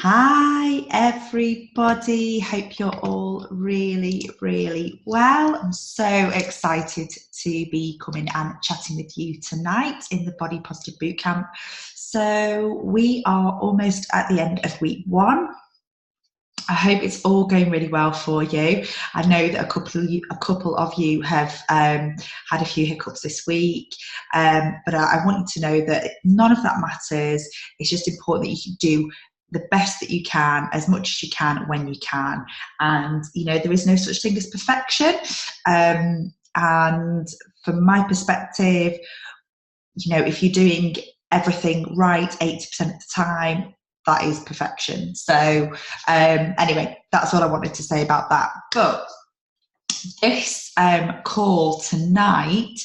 Hi everybody, hope you're all really well. I'm so excited to be coming and chatting with you tonight in the Body Positive Bootcamp. So we are almost at the end of week 1. I hope it's all going really well for you. I know that a couple of you have had a few hiccups this week, but I want you to know that none of that matters. It's just important that you can do the best that you can, as much as you can, when you can. And, you know, there is no such thing as perfection. And from my perspective, you know, if you're doing everything right 80% of the time, that is perfection. So anyway, that's all I wanted to say about that. But this call tonight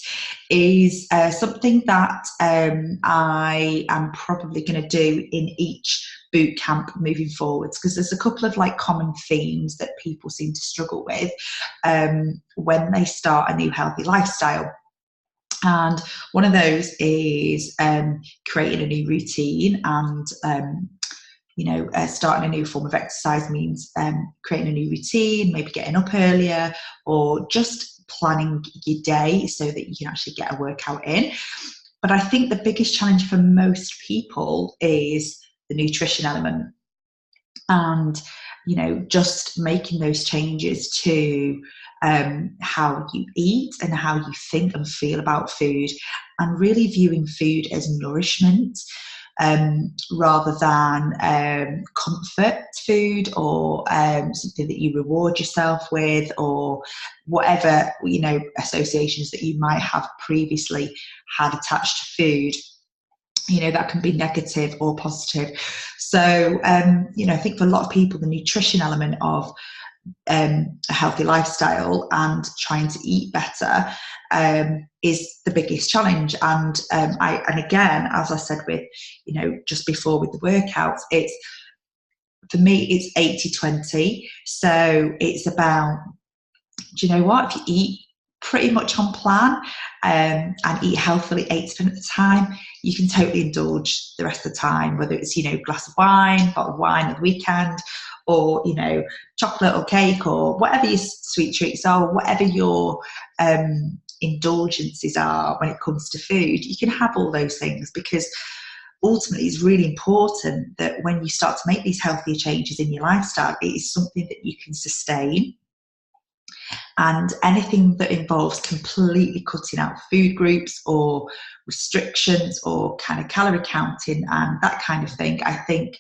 is something that I am probably going to do in each boot camp moving forwards, because there's a couple of common themes that people seem to struggle with when they start a new healthy lifestyle. And one of those is creating a new routine, and starting a new form of exercise means creating a new routine, maybe getting up earlier, or just planning your day so that you can actually get a workout in. But I think the biggest challenge for most people is the nutrition element, and just making those changes to how you eat and how you think and feel about food, and really viewing food as nourishment rather than comfort food, or something that you reward yourself with, or whatever associations that you might have previously had attached to food. That can be negative or positive. So I think for a lot of people, the nutrition element of a healthy lifestyle and trying to eat better is the biggest challenge. And again, as I said with just before with the workouts, for me it's 80-20. So it's about, do you know what, if you eat pretty much on plan and eat healthily 80% of the time, you can totally indulge the rest of the time, whether it's glass of wine, bottle of wine at the weekend, or chocolate or cake, or whatever your sweet treats are, or whatever your indulgences are when it comes to food. You can have all those things, because ultimately it's really important that when you start to make these healthier changes in your lifestyle, it is something that you can sustain. And anything that involves completely cutting out food groups or restrictions or kind of calorie counting and that kind of thing, I think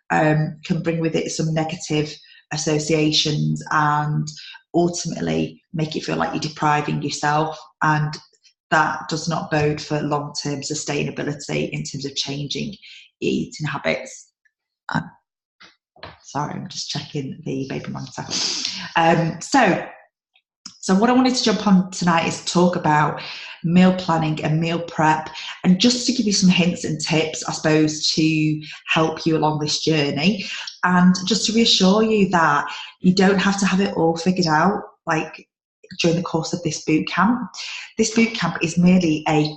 can bring with it some negative associations and ultimately make it feel like you're depriving yourself. And that does not bode for long-term sustainability in terms of changing eating habits. Sorry, I'm just checking the baby monitor. So what I wanted to jump on tonight is talk about meal planning and meal prep, and just to give you some hints and tips, I suppose, to help you along this journey, and just to reassure you that you don't have to have it all figured out during the course of this boot camp. This boot camp is merely a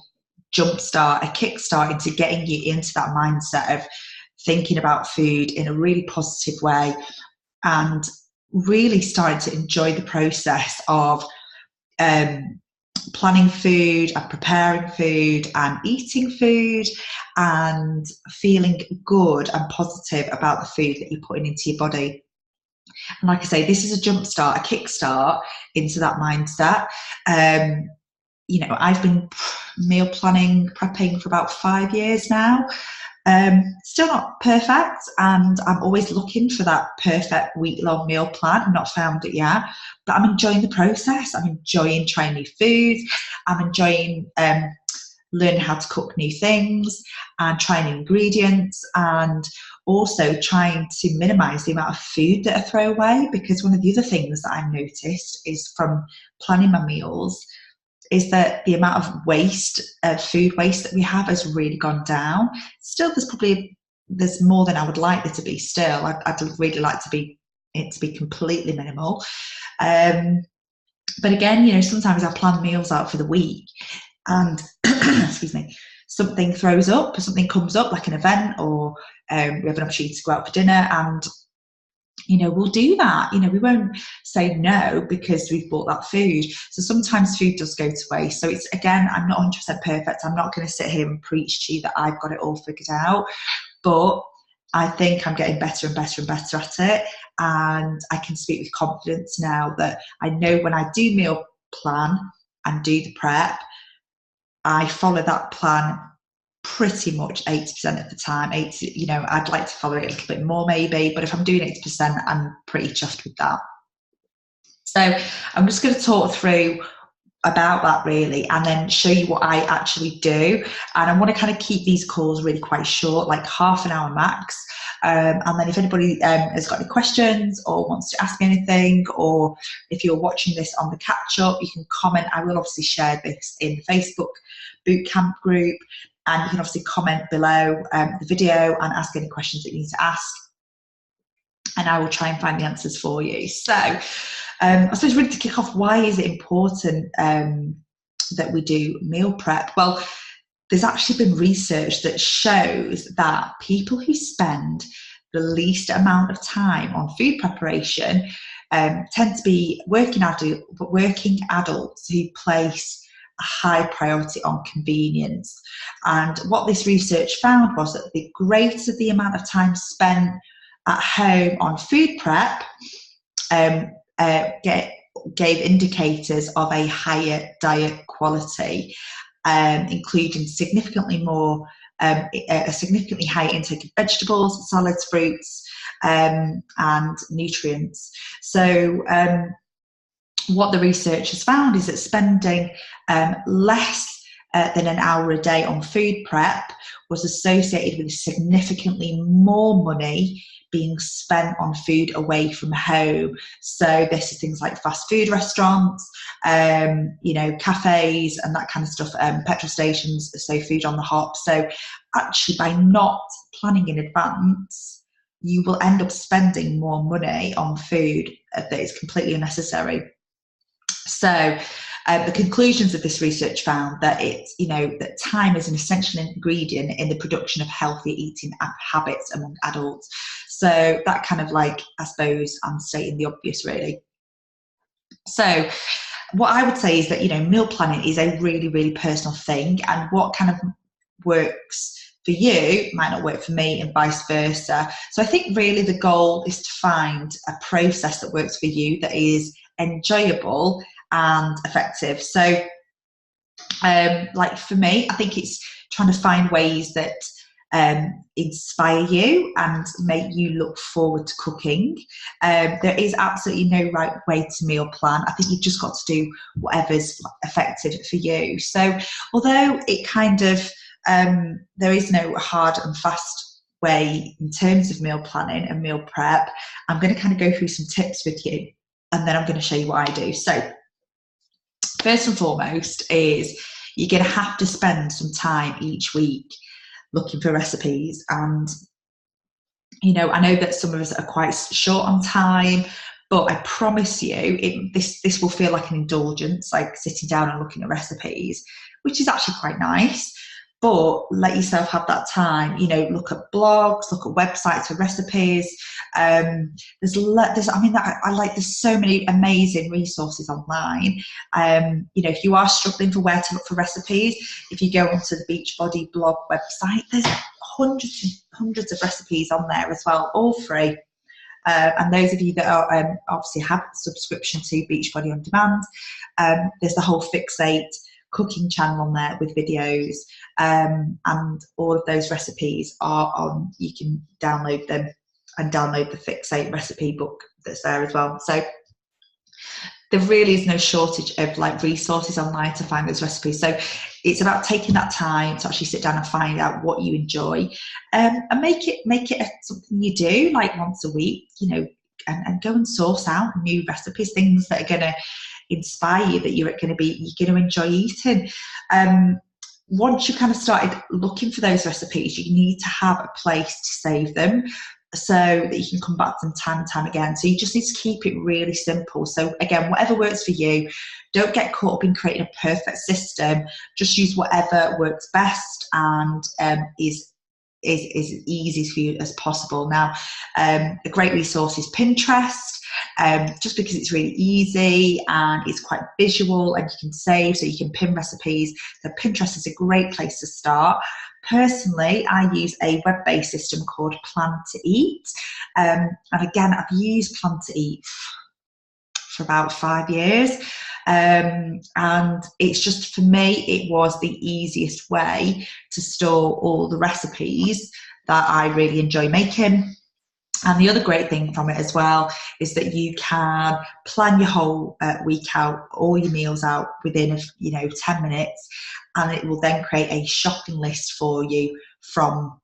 jumpstart, a kickstart into getting you into that mindset of thinking about food in a really positive way, and really starting to enjoy the process of planning food and preparing food and eating food and feeling good and positive about the food that you're putting into your body. And like I say, this is a jumpstart, a kickstart into that mindset. I've been meal planning, prepping for about 5 years now. Still not perfect, and I'm always looking for that perfect week-long meal plan. I've not found it yet, but I'm enjoying the process. I'm enjoying trying new foods. I'm enjoying learning how to cook new things and trying new ingredients, and also trying to minimize the amount of food that I throw away, because one of the other things that I've noticed is from planning my meals is that the amount of waste, food waste that we have has really gone down. Still, there's more than I would like there to be still. I'd really like it to be completely minimal. But again, sometimes I plan meals out for the week, and excuse me, something throws up, or something comes up, like an event, or we have an opportunity to go out for dinner, and we'll do that. We won't say no because we've bought that food. So sometimes food does go to waste. So it's, again, I'm not 100% perfect. I'm not going to sit here and preach to you that I've got it all figured out, but I think I'm getting better and better and better at it. And I can speak with confidence now that I know when I do meal plan and do the prep, I follow that plan pretty much 80% of the time. I'd like to follow it a little bit more maybe, but if I'm doing 80%, I'm pretty chuffed with that. So I'm just going to talk through about that really, and then show you what I actually do. And I want to kind of keep these calls really quite short, like half an hour max. And then if anybody has got any questions or wants to ask me anything, or if you're watching this on the catch up, you can comment. I will obviously share this in the Facebook bootcamp group, and you can obviously comment below the video and ask any questions that you need to ask, and I will try and find the answers for you. So I suppose really to kick off, why is it important that we do meal prep? Well, there's actually been research that shows that people who spend the least amount of time on food preparation tend to be working adults who place a high priority on convenience. And what this research found was that the greater the amount of time spent at home on food prep, gave indicators of a higher diet quality, including significantly a significantly higher intake of vegetables, salads, fruits, and nutrients. So what the research has found is that spending less than an hour a day on food prep was associated with significantly more money being spent on food away from home. So this is things like fast food restaurants, cafes and that kind of stuff, petrol stations, so food on the hop. So actually, by not planning in advance, you will end up spending more money on food that is completely unnecessary. So the conclusions of this research found that that time is an essential ingredient in the production of healthy eating habits among adults. So that kind of, like, I suppose I'm stating the obvious really. So what I would say is that, meal planning is a really, really personal thing, and what kind of works for you might not work for me, and vice versa. So I think really the goal is to find a process that works for you, that is enjoyable and effective. So like for me, I think it's trying to find ways that inspire you and make you look forward to cooking. There is absolutely no right way to meal plan. I think you've just got to do whatever's effective for you. So although it kind of there is no hard and fast way in terms of meal planning and meal prep, I'm going to kind of go through some tips with you, and then I'm going to show you what I do. So first and foremost is you're going to have to spend some time each week looking for recipes. And I know that some of us are quite short on time, but I promise you this will feel like an indulgence, like sitting down and looking at recipes, which is actually quite nice. But let yourself have that time, look at blogs, look at websites for recipes. There's so many amazing resources online. If you are struggling for where to look for recipes, if you go onto the Beachbody blog website, there's hundreds of recipes on there as well, all free. And those of you that are obviously have a subscription to Beachbody On Demand, there's the whole Fixate cooking channel on there with videos, and all of those recipes are on. You can download them and download the Fixate recipe book that's there as well. So there really is no shortage of resources online to find those recipes. So it's about taking that time to actually sit down and find out what you enjoy, and make it something you do once a week, and go and source out new recipes, things that are going to inspire you, that you're going to enjoy eating. Once you kind of started looking for those recipes, you need to have a place to save them. so that you can come back to them time and time again. So you just need to keep it really simple. So again, whatever works for you, don't get caught up in creating a perfect system. Just use whatever works best and is as easy for you as possible. Now, a great resource is Pinterest, just because it's really easy and it's quite visual and you can save, so you can pin recipes. So Pinterest is a great place to start. Personally, I use a web-based system called Plan to Eat. And again, I've used Plan to Eat for about 5 years. And it's just, for me, it was the easiest way to store all the recipes that I really enjoy making. And the other great thing from it as well is that you can plan your whole week out, all your meals out within 10 minutes, and it will then create a shopping list for you for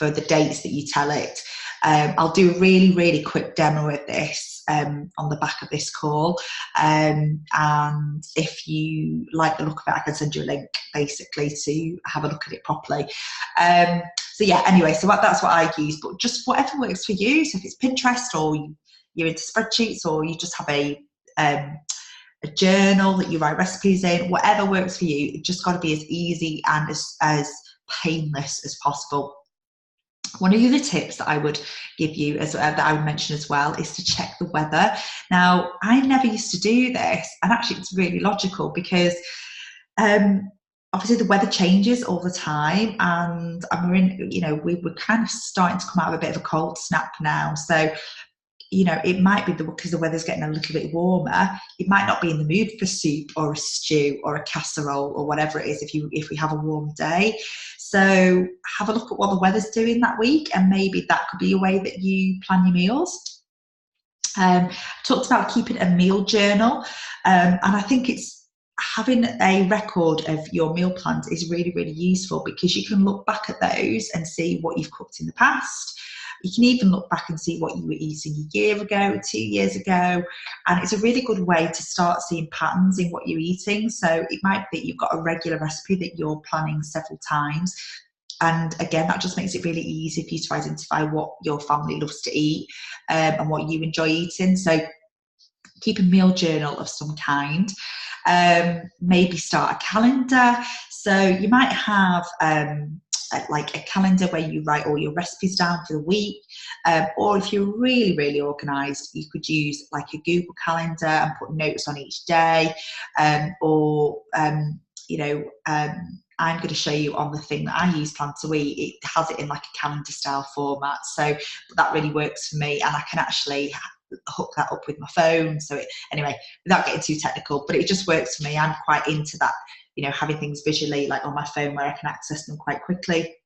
the dates that you tell it. I'll do a really, really quick demo of this on the back of this call. And if you like the look of it, I can send you a link basically to have a look at it properly. So yeah, anyway, so that's what I use, but just whatever works for you. So if it's Pinterest, or you're into spreadsheets, or you just have a journal that you write recipes in, whatever works for you, it just got to be as easy and as painless as possible. One of the other tips that I would give you, that I would mention as well, is to check the weather. Now, I never used to do this, and actually it's really logical because obviously the weather changes all the time, and we're kind of starting to come out of a bit of a cold snap now. So, it might be because the weather's getting a little bit warmer, you might not be in the mood for soup or a stew or a casserole or whatever it is if we have a warm day. So have a look at what the weather's doing that week, and maybe that could be a way that you plan your meals. I talked about keeping a meal journal, and I think having a record of your meal plans is really, really useful, because you can look back at those and see what you've cooked in the past. You can even look back and see what you were eating a year ago, 2 years ago, and it's a really good way to start seeing patterns in what you're eating. So it might be you've got a regular recipe that you're planning several times, and again, that just makes it really easy for you to identify what your family loves to eat and what you enjoy eating. So keep a meal journal of some kind. Maybe start a calendar. So you might have like a calendar where you write all your recipes down for the week, or if you're really, really organised, you could use like a Google Calendar and put notes on each day, I'm going to show you on the thing that I use, Plan to Eat. It has it in like a calendar style format, so that really works for me, and I can actually hook that up with my phone. So anyway, without getting too technical, but it just works for me. I'm quite into that, having things visually like on my phone where I can access them quite quickly.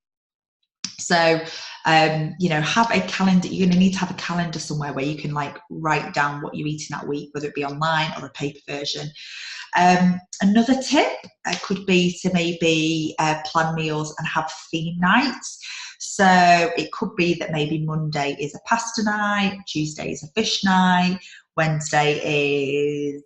So, have a calendar. You're going to need to have a calendar somewhere where you can like write down what you're eating that week, whether it be online or a paper version. Another tip could be to maybe plan meals and have theme nights. So it could be that maybe Monday is a pasta night, Tuesday is a fish night, Wednesday is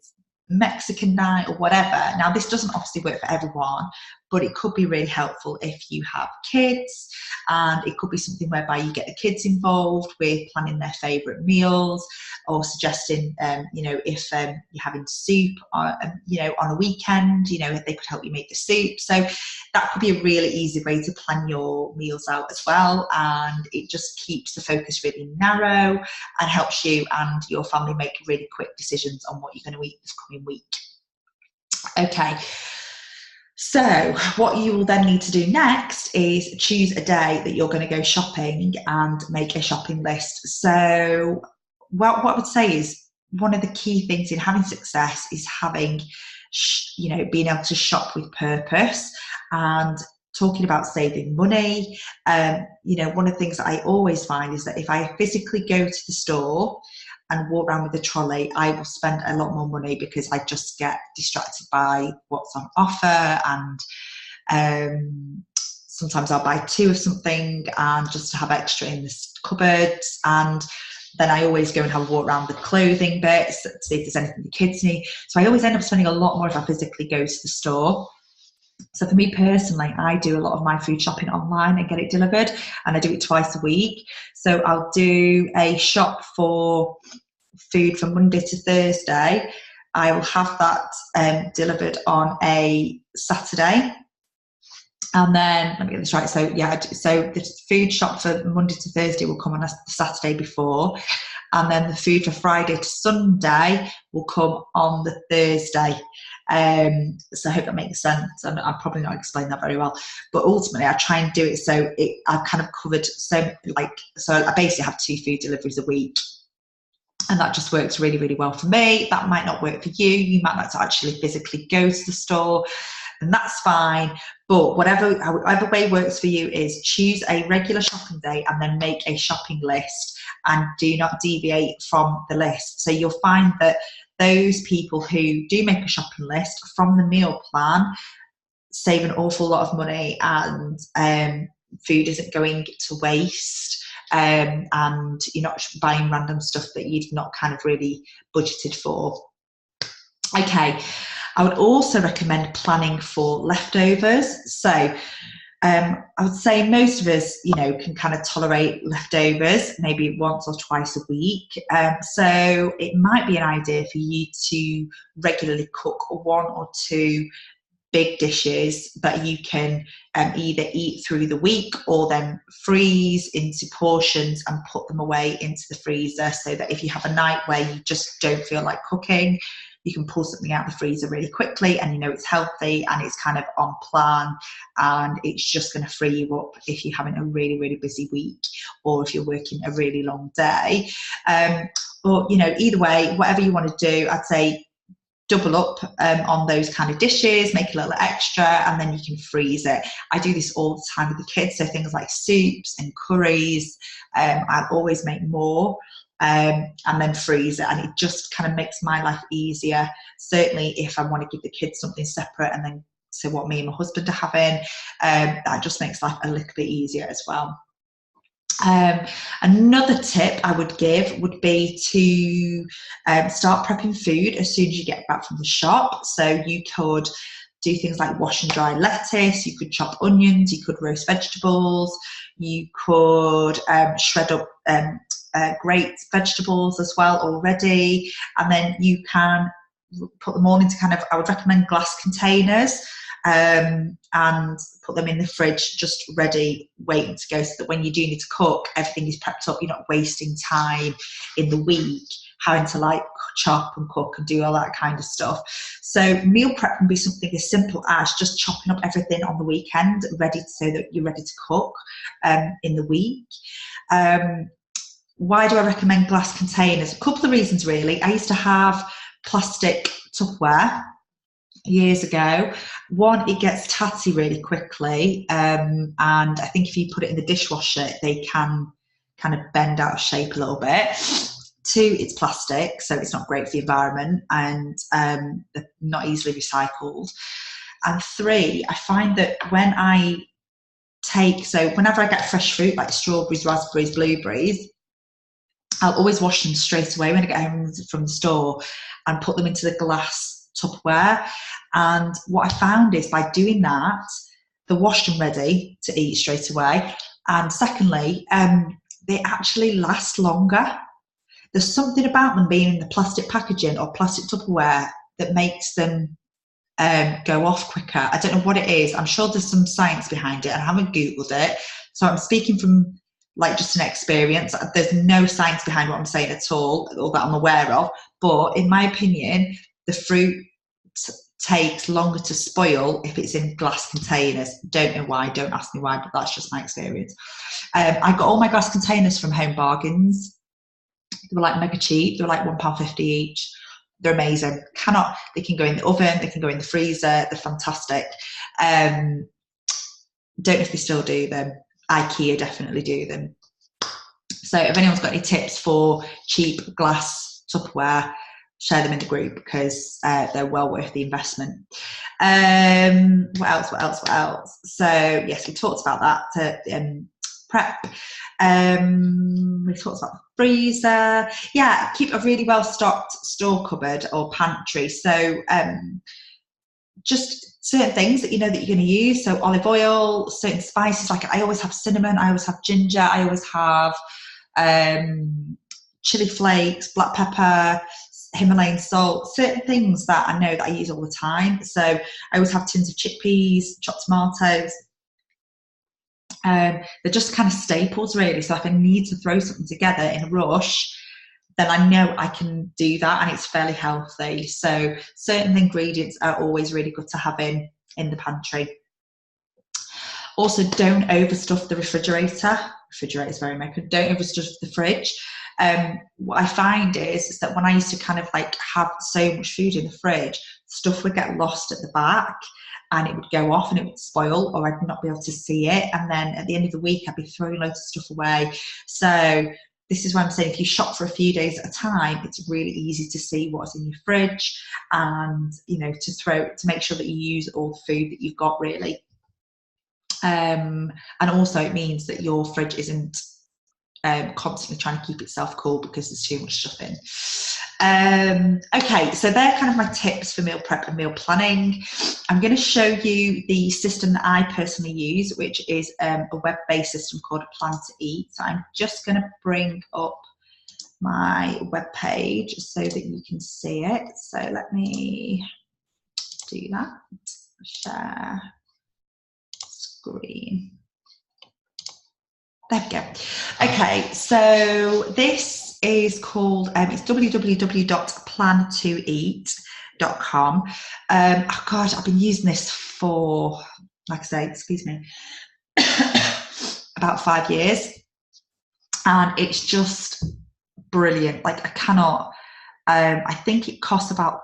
Mexican night, or whatever. Now, this doesn't obviously work for everyone, but it could be really helpful if you have kids, and it could be something whereby you get the kids involved with planning their favourite meals, or suggesting, if you're having soup, on a weekend, they could help you make the soup. So that could be a really easy way to plan your meals out as well, and it just keeps the focus really narrow and helps you and your family make really quick decisions on what you're going to eat this coming week. Okay. So what you will then need to do next is choose a day that you're going to go shopping and make a shopping list. So what I would say is one of the key things in having success is having, being able to shop with purpose. And talking about saving money, one of the things that I always find is that if I physically go to the store and walk around with a trolley, I will spend a lot more money, because I just get distracted by what's on offer, and sometimes I'll buy 2 of something and just to have extra in the cupboards, and then I always go and have a walk around the clothing bits to see if there's anything the kids need. So I always end up spending a lot more if I physically go to the store. So for me personally, I do a lot of my food shopping online and get it delivered, and I do it twice a week. So I'll do a shop for food from Monday to Thursday. I will have that delivered on a Saturday. And then, let me get this right. So so the food shop for Monday to Thursday will come on the Saturday before. And then the food for Friday to Sunday will come on the Thursday. So I hope that makes sense. And I've probably not explained that very well, but ultimately I try and do it so I've kind of covered so I basically have 2 food deliveries a week. And that just works really, really well for me. That might not work for you. You might like to actually physically go to the store, and that's fine. But whatever way works for you is choose a regular shopping day and then make a shopping list, and do not deviate from the list. So you'll find that those people who do make a shopping list from the meal plan save an awful lot of money, and food isn't going to waste. And you're not buying random stuff that you've not kind of really budgeted for. Okay, I would also recommend planning for leftovers. So I would say most of us, can kind of tolerate leftovers maybe once or twice a week. So it might be an idea for you to regularly cook 1 or 2 big dishes that you can either eat through the week or then freeze into portions and put them away into the freezer, so that if you have a night where you just don't feel like cooking, you can pull something out of the freezer really quickly, and it's healthy and it's kind of on plan, and it's just going to free you up if you're having a really, really busy week, or if you're working a really long day. Or either way, whatever you want to do, I'd say double up on those kind of dishes, make a little extra, and then you can freeze it. I do this all the time with the kids, so things like soups and curries, I'll always make more and then freeze it, and it just kind of makes my life easier. Certainly if I want to give the kids something separate and then say what me and my husband are having, that just makes life a little bit easier as well. Another tip I would give would be to start prepping food as soon as you get back from the shop. So you could do things like wash and dry lettuce, you could chop onions, you could roast vegetables, you could shred up great vegetables as well already, and then you can put them all into I would recommend glass containers, and put them in the fridge just ready, waiting to go, so that when you do need to cook, everything is prepped up. You're not wasting time in the week having to chop and cook and do all that kind of stuff. So meal prep can be something as simple as just chopping up everything on the weekend, ready so that you're ready to cook in the week. Why do I recommend glass containers? A couple of reasons really. I used to have plastic Tupperware years ago. One, it gets tatty really quickly, and I think if you put it in the dishwasher, they can kind of bend out of shape a little bit. 2, it's plastic, so it's not great for the environment, and they're not easily recycled. And 3, I find that whenever I get fresh fruit like strawberries, raspberries, blueberries, I'll always wash them straight away when I get home from the store and put them into the glass Tupperware. And what I found is by doing that, they're washed and ready to eat straight away. And secondly, they actually last longer. There's something about them being in the plastic packaging or plastic Tupperware that makes them go off quicker. I don't know what it is. I'm sure there's some science behind it, and I haven't Googled it. So I'm speaking from just an experience. There's no science behind what I'm saying at all, or that I'm aware of. But in my opinion, the fruit takes longer to spoil if it's in glass containers. Don't know why, don't ask me why, but that's just my experience. I got all my glass containers from Home Bargains. They were mega cheap. They were £1.50 each. They're amazing. They can go in the oven, they can go in the freezer. They're fantastic. Don't know if they still do them. IKEA definitely do them. So if anyone's got any tips for cheap glass Tupperware, share them in the group, because they're well worth the investment. What else? So yes, we talked about that. Prep. We talked about the freezer. Yeah, keep a really well stocked store cupboard or pantry. So just certain things that you know that you're going to use. So olive oil, certain spices, like I always have cinnamon, I always have ginger, I always have chili flakes, black pepper, Himalayan salt, certain things that I know that I use all the time. So I always have tins of chickpeas, chopped tomatoes. They're just kind of staples really. So if I need to throw something together in a rush, then I know I can do that, and it's fairly healthy. So certain ingredients are always really good to have in the pantry. Also, don't overstuff the refrigerator. Refrigerator is very American. Don't overstuff the fridge. What I find is that when I used to kind of like have so much food in the fridge, stuff would get lost at the back and it would go off and it would spoil, or I'd not be able to see it. And then at the end of the week, I'd be throwing loads of stuff away. So this is why I'm saying if you shop for a few days at a time, it's really easy to see what's in your fridge and, you know, to make sure that you use all the food that you've got really. And also it means that your fridge isn't constantly trying to keep itself cool because there's too much stuff in. Okay, so they're kind of my tips for meal prep and meal planning. I'm going to show you the system that I personally use, which is a web-based system called Plan to Eat. So I'm just going to bring up my web page so that you can see it. So let me do that. Share screen. There we go. Okay, so this is called, it's www.plantoeat.com. Oh God, I've been using this for, like I say, excuse me, about 5 years. And it's just brilliant. Like I cannot, I think it costs about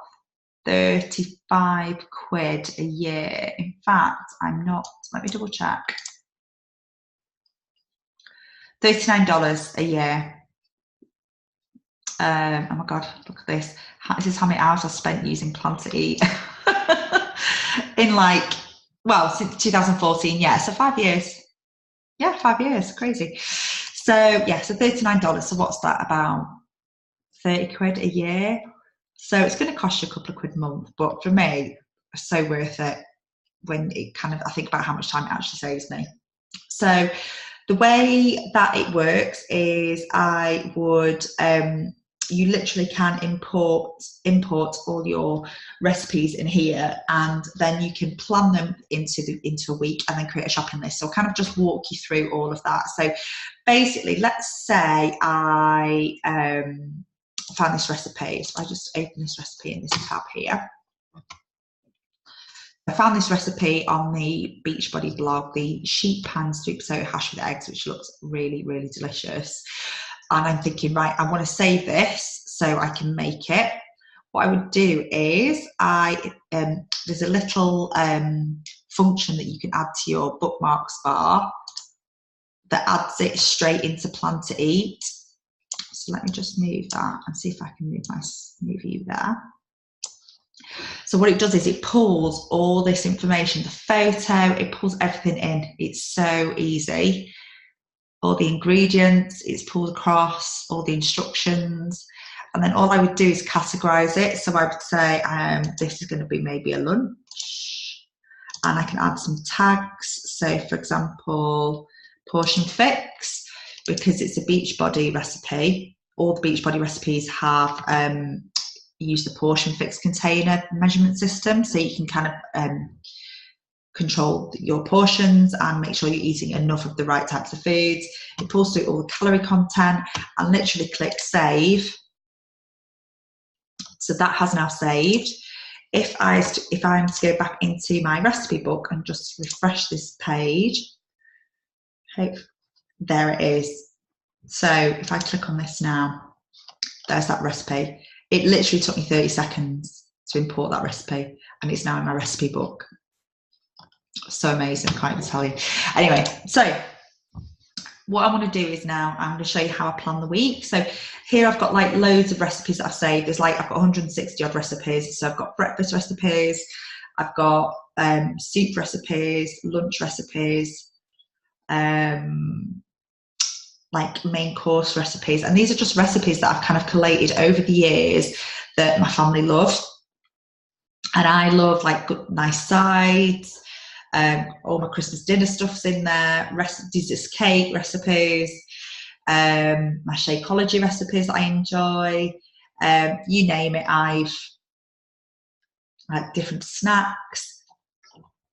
35 quid a year. In fact, I'm not, let me double check. $39 a year. Oh my God, look at this. This is how many hours I've spent using Plan to Eat. In like, well, since 2014, yeah, so 5 years. Yeah, 5 years, crazy. So yeah, so $39. So what's that, about 30 quid a year? So it's going to cost you a couple of quid a month, but for me, it's so worth it when it kind of, I think about how much time it actually saves me. So the way that it works is I would, you literally can import all your recipes in here, and then you can plan them into a week and then create a shopping list. So I'll kind of just walk you through all of that. So basically, let's say I found this recipe. So I just open this recipe in this tab here. I found this recipe on the Beachbody blog, the sheet pan sweet potato hash with eggs, which looks really, really delicious. And I'm thinking, right, I want to save this so I can make it. What I would do is there's a little function that you can add to your bookmarks bar that adds it straight into Plan to Eat. So let me just move that and see if I can move you there. So what it does is it pulls all this information, the photo, it pulls everything in. It's so easy. All the ingredients, it's pulled across, all the instructions. And then all I would do is categorize it. So I would say, this is going to be maybe a lunch. And I can add some tags. So for example, portion fix, because it's a Beachbody recipe. All the Beachbody recipes have use the portion fix container measurement system, so you can kind of control your portions and make sure you're eating enough of the right types of foods. It pulls through all the calorie content and literally click save. So that has now saved. If I'm to go back into my recipe book and just refresh this page, there it is. So if I click on this now, there's that recipe. It literally took me 30 seconds to import that recipe, and it's now in my recipe book. So amazing, I can't even tell you. Anyway, so what I want to do is now I'm going to show you how I plan the week. So here I've got like loads of recipes that I've saved. There's like, I've got 160 odd recipes. So I've got breakfast recipes, I've got soup recipes, lunch recipes, like main course recipes. And these are just recipes that I've kind of collated over the years that my family love. And I love like good, nice sides. All my Christmas dinner stuff's in there. Desserts, cake recipes, my Shakeology recipes that I enjoy. You name it, I've like different snacks.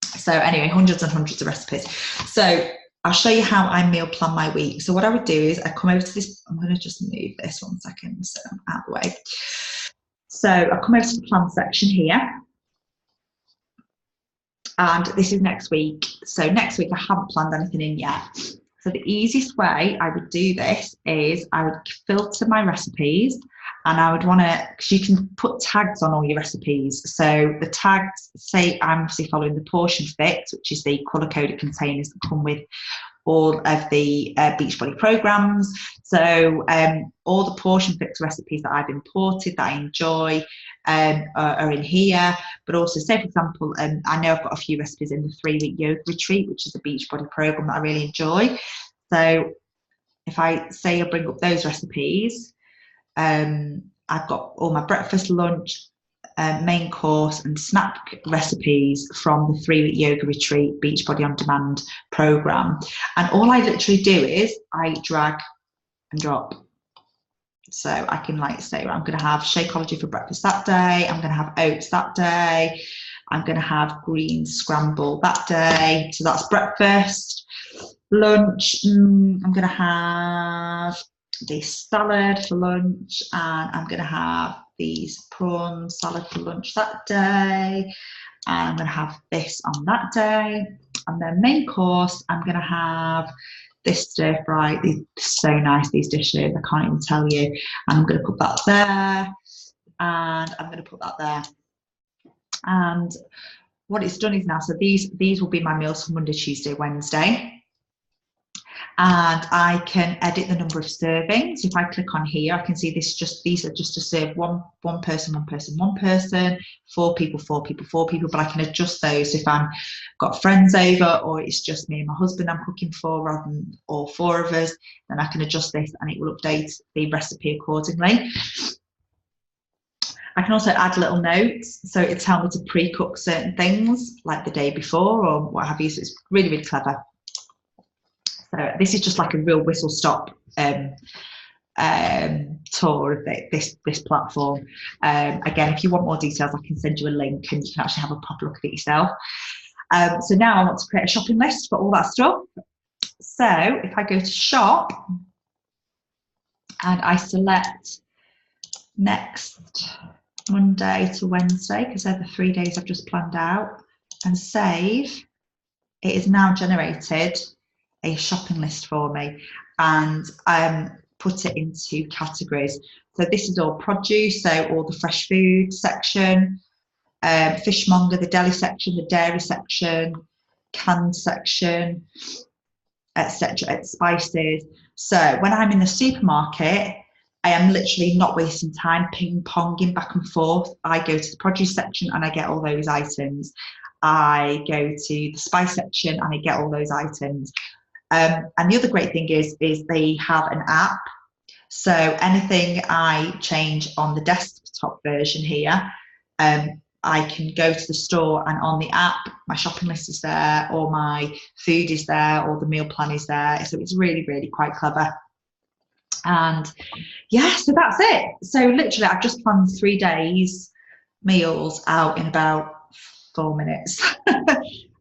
So anyway, hundreds and hundreds of recipes. So I'll show you how I meal plan my week. So what I would do is I come over to this, I'm going to just move this 1 second so I'm out of the way. So I'll come over to the plan section here. And this is next week. So next week I haven't planned anything in yet. So the easiest way I would do this is I would filter my recipes, and I would want to, because you can put tags on all your recipes. So the tags say I'm obviously following the portion fit, which is the colour coded containers that come with all of the Beachbody programs. So all the portion fix recipes that I've imported that I enjoy are in here. But also, say for example, I know I've got a few recipes in the 3-week yoga retreat, which is a Beachbody program that I really enjoy. So if I say I bring up those recipes, I've got all my breakfast, lunch, main course and snack recipes from the 3-week yoga retreat Beachbody on Demand program. And all I literally do is I drag and drop. So I can like say, I'm going to have Shakeology for breakfast that day. I'm going to have oats that day. I'm going to have green scramble that day. So that's breakfast. Lunch, I'm going to have this salad for lunch, and I'm going to have these prawn salad for lunch that day, and I'm going to have this on that day. And then main course, I'm going to have this stir fry. These are so nice, these dishes, I can't even tell you. And I'm going to put that there, and I'm going to put that there. And what it's done is now, so these will be my meals for Monday, Tuesday, Wednesday. And I can edit the number of servings. If I click on here, I can see these are just to serve one person, 4 people, 4 people, 4 people. But I can adjust those if I've got friends over, or it's just me and my husband I'm cooking for, rather than all 4 of us. Then I can adjust this, and it will update the recipe accordingly. I can also add little notes, so it'll tell me to pre-cook certain things like the day before or what have you. So it's really, really clever. So this is just like a real whistle-stop tour of this platform. Again, if you want more details, I can send you a link and you can actually have a proper look at it yourself. So now I want to create a shopping list for all that stuff. So if I go to shop and I select next Monday to Wednesday, because they're the 3 days I've just planned out, and save, it is now generated a shopping list for me, and put it into categories. So this is all produce, so all the fresh food section, fishmonger, the deli section, the dairy section, canned section, etc., spices. So when I'm in the supermarket, I am literally not wasting time ping-ponging back and forth. I go to the produce section and I get all those items. I go to the spice section and I get all those items. And the other great thing is they have an app. So anything I change on the desktop version here, I can go to the store, and on the app, my shopping list is there, or my food is there, or the meal plan is there. So it's really, really quite clever. And yeah, so that's it. So literally, I've just planned 3 days meals out in about 4 minutes.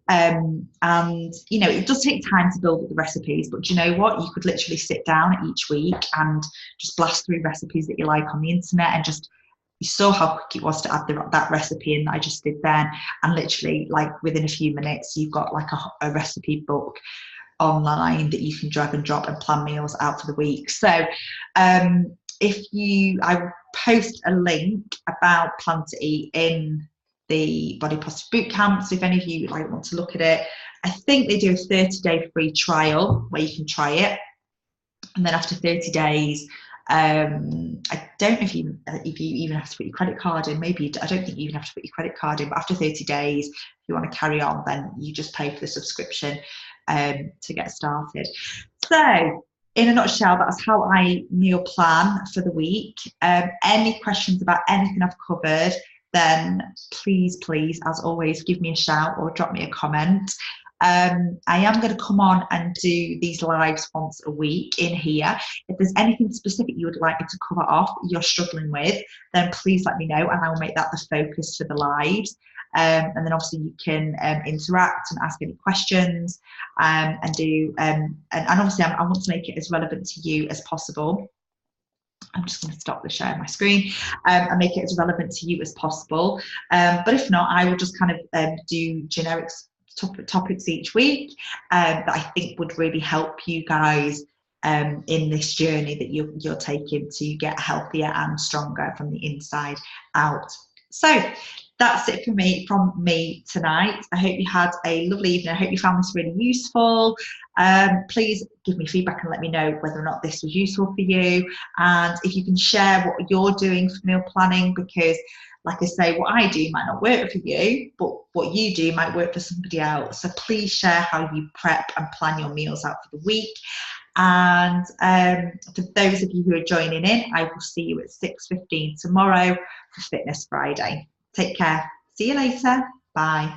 And you know, it does take time to build up the recipes, but you know what, you could literally sit down each week and just blast through recipes that you like on the internet, and just, you saw how quick it was to add that recipe in that I just did then, and literally like within a few minutes you've got like a recipe book online that you can drag and drop and plan meals out for the week. So I will post a link about Plan to Eat in the Body Positive Bootcamp, so if any of you want to look at it, I think they do a 30-day free trial where you can try it, and then after 30 days, I don't know if you even have to put your credit card in. Maybe I don't think you even have to put your credit card in, but after 30 days, if you want to carry on, then you just pay for the subscription to get started. So in a nutshell, that's how I meal plan for the week. Any questions about anything I've covered, then please, as always, give me a shout or drop me a comment. I am going to come on and do these lives once a week in here. If there's anything specific you would like me to cover off, you're struggling with, then please let me know and I will make that the focus for the lives. And then obviously you can interact and ask any questions and obviously I want to make it as relevant to you as possible. I'm just going to stop the share my screen and make it as relevant to you as possible. But if not, I will just kind of do generic topics each week that I think would really help you guys in this journey that you're taking to get healthier and stronger from the inside out. So that's it from me tonight. I hope you had a lovely evening. I hope you found this really useful. Please give me feedback and let me know whether or not this was useful for you. And if you can share what you're doing for meal planning, because like I say, what I do might not work for you, but what you do might work for somebody else. So please share how you prep and plan your meals out for the week. And for those of you who are joining in, I will see you at 6:15 tomorrow for Fitness Friday. Take care. See you later. Bye.